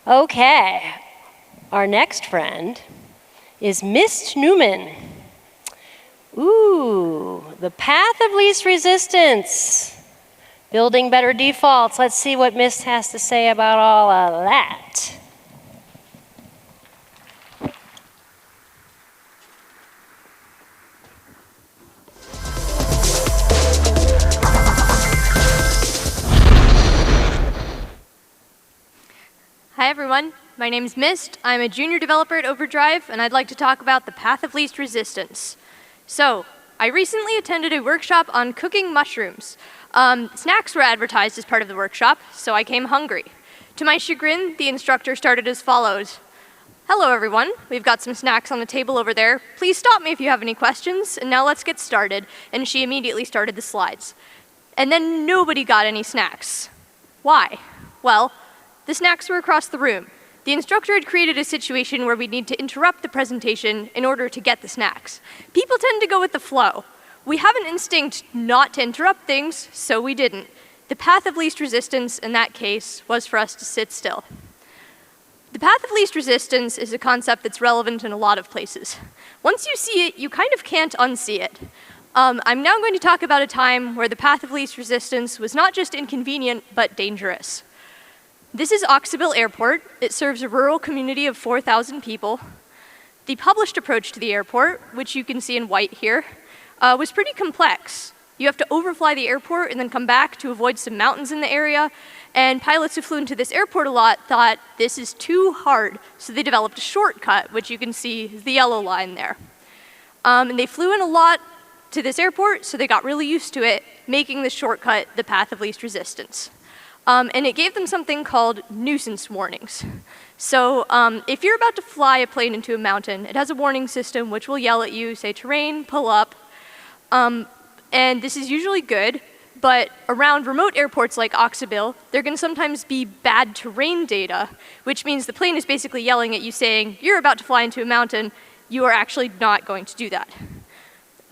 Okay, our next friend is Miss Newman. Ooh, the path of least resistance. Building better defaults. Let's see what Miss has to say about all of that. Hi everyone, my name is Mist. I'm a junior developer at Overdrive, and I'd like to talk about the path of least resistance. So, I recently attended a workshop on cooking mushrooms. Snacks were advertised as part of the workshop, so I came hungry. To my chagrin, the instructor started as follows. Hello everyone, we've got some snacks on the table over there. Please stop me if you have any questions, and now let's get started. And she immediately started the slides. And then nobody got any snacks. Why? Well, the snacks were across the room. The instructor had created a situation where we'd need to interrupt the presentation in order to get the snacks. People tend to go with the flow. We have an instinct not to interrupt things, so we didn't. The path of least resistance in that case was for us to sit still. The path of least resistance is a concept that's relevant in a lot of places. Once you see it, you kind of can't unsee it. I'm now going to talk about a time where the path of least resistance was not just inconvenient, but dangerous. This is Oxaville Airport. It serves a rural community of 4,000 people. The published approach to the airport, which you can see in white here, was pretty complex. You have to overfly the airport and then come back to avoid some mountains in the area, and pilots who flew into this airport a lot thought this is too hard, so they developed a shortcut, which you can see is the yellow line there. And they flew in a lot to this airport, so they got really used to it, making the shortcut the path of least resistance. And it gave them something called nuisance warnings. So if you're about to fly a plane into a mountain, it has a warning system which will yell at you, say terrain, pull up. And this is usually good, but around remote airports like Oxaville, there can sometimes be bad terrain data, which means the plane is basically yelling at you saying, you're about to fly into a mountain, you are actually not going to do that.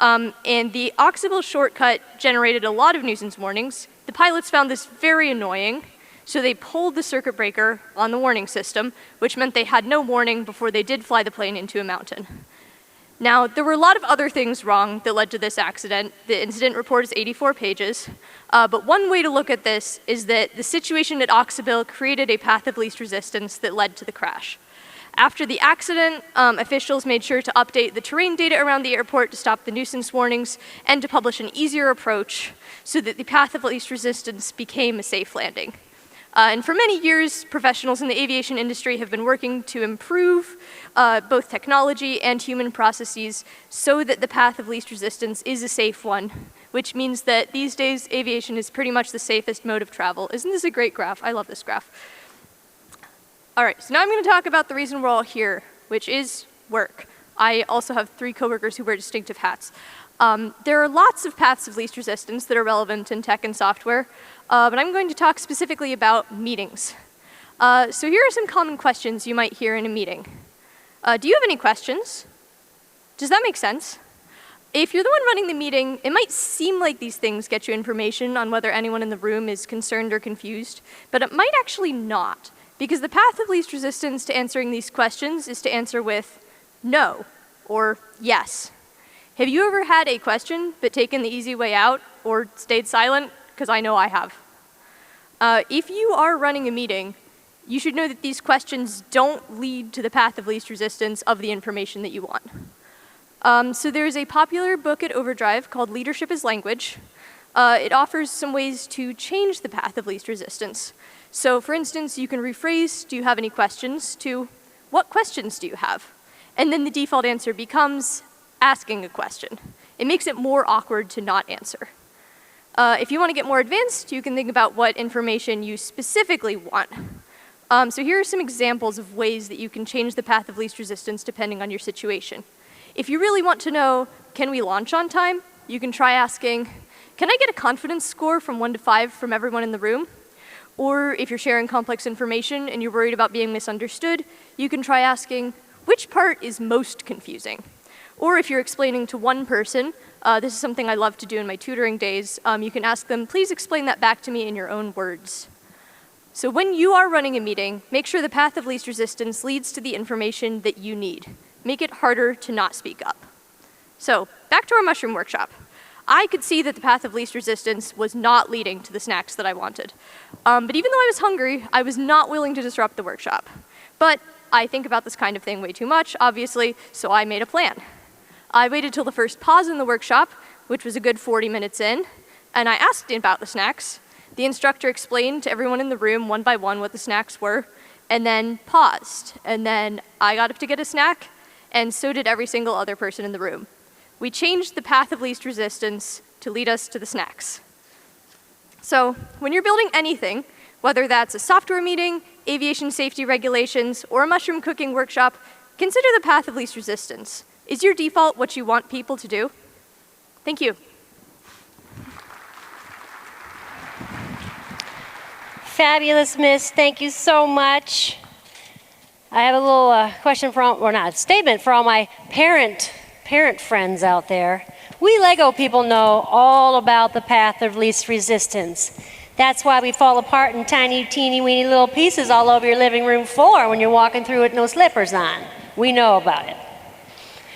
And the Oxaville shortcut generated a lot of nuisance warnings. The pilots found this very annoying, so they pulled the circuit breaker on the warning system, which meant they had no warning before they did fly the plane into a mountain. Now, there were a lot of other things wrong that led to this accident. The incident report is 84 pages, but one way to look at this is that the situation at Oxaville created a path of least resistance that led to the crash. After the accident, officials made sure to update the terrain data around the airport to stop the nuisance warnings and to publish an easier approach so that the path of least resistance became a safe landing. And for many years, professionals in the aviation industry have been working to improve both technology and human processes so that the path of least resistance is a safe one, which means that these days aviation is pretty much the safest mode of travel. Isn't this a great graph? I love this graph. All right, so now I'm going to talk about the reason we're all here, which is work. I also have 3 coworkers who wear distinctive hats. There are lots of paths of least resistance that are relevant in tech and software, but I'm going to talk specifically about meetings. So here are some common questions you might hear in a meeting. Do you have any questions? Does that make sense? If you're the one running the meeting, it might seem like these things get you information on whether anyone in the room is concerned or confused, but it might actually not. Because the path of least resistance to answering these questions is to answer with no or yes. Have you ever had a question but taken the easy way out or stayed silent? Because I know I have. If you are running a meeting, you should know that these questions don't lead to the path of least resistance of the information that you want. So there's a popular book at Overdrive called Leadership as Language. It offers some ways to change the path of least resistance. So for instance, you can rephrase, do you have any questions, to what questions do you have? And then the default answer becomes asking a question. It makes it more awkward to not answer. If you want to get more advanced, you can think about what information you specifically want. So here are some examples of ways that you can change the path of least resistance depending on your situation. If you really want to know, can we launch on time? You can try asking, can I get a confidence score from 1 to 5 from everyone in the room? Or if you're sharing complex information and you're worried about being misunderstood, you can try asking, which part is most confusing? Or if you're explaining to one person, this is something I love to do in my tutoring days, you can ask them, please explain that back to me in your own words. So when you are running a meeting, make sure the path of least resistance leads to the information that you need. Make it harder to not speak up. So back to our mushroom workshop. I could see that the path of least resistance was not leading to the snacks that I wanted. But even though I was hungry, I was not willing to disrupt the workshop. But I think about this kind of thing way too much, obviously, so I made a plan. I waited till the first pause in the workshop, which was a good 40 minutes in, and I asked about the snacks. The instructor explained to everyone in the room one by one what the snacks were, and then paused. And then I got up to get a snack, and so did every single other person in the room. We changed the path of least resistance to lead us to the snacks. So when you're building anything, whether that's a software meeting, aviation safety regulations, or a mushroom cooking workshop, consider the path of least resistance. Is your default what you want people to do? Thank you. Fabulous, Miss. Thank you so much. I have a little question or not, a statement for all my parent friends out there. We Lego people know all about the path of least resistance. That's why we fall apart in tiny, teeny, weeny little pieces all over your living room floor when you're walking through with no slippers on. We know about it.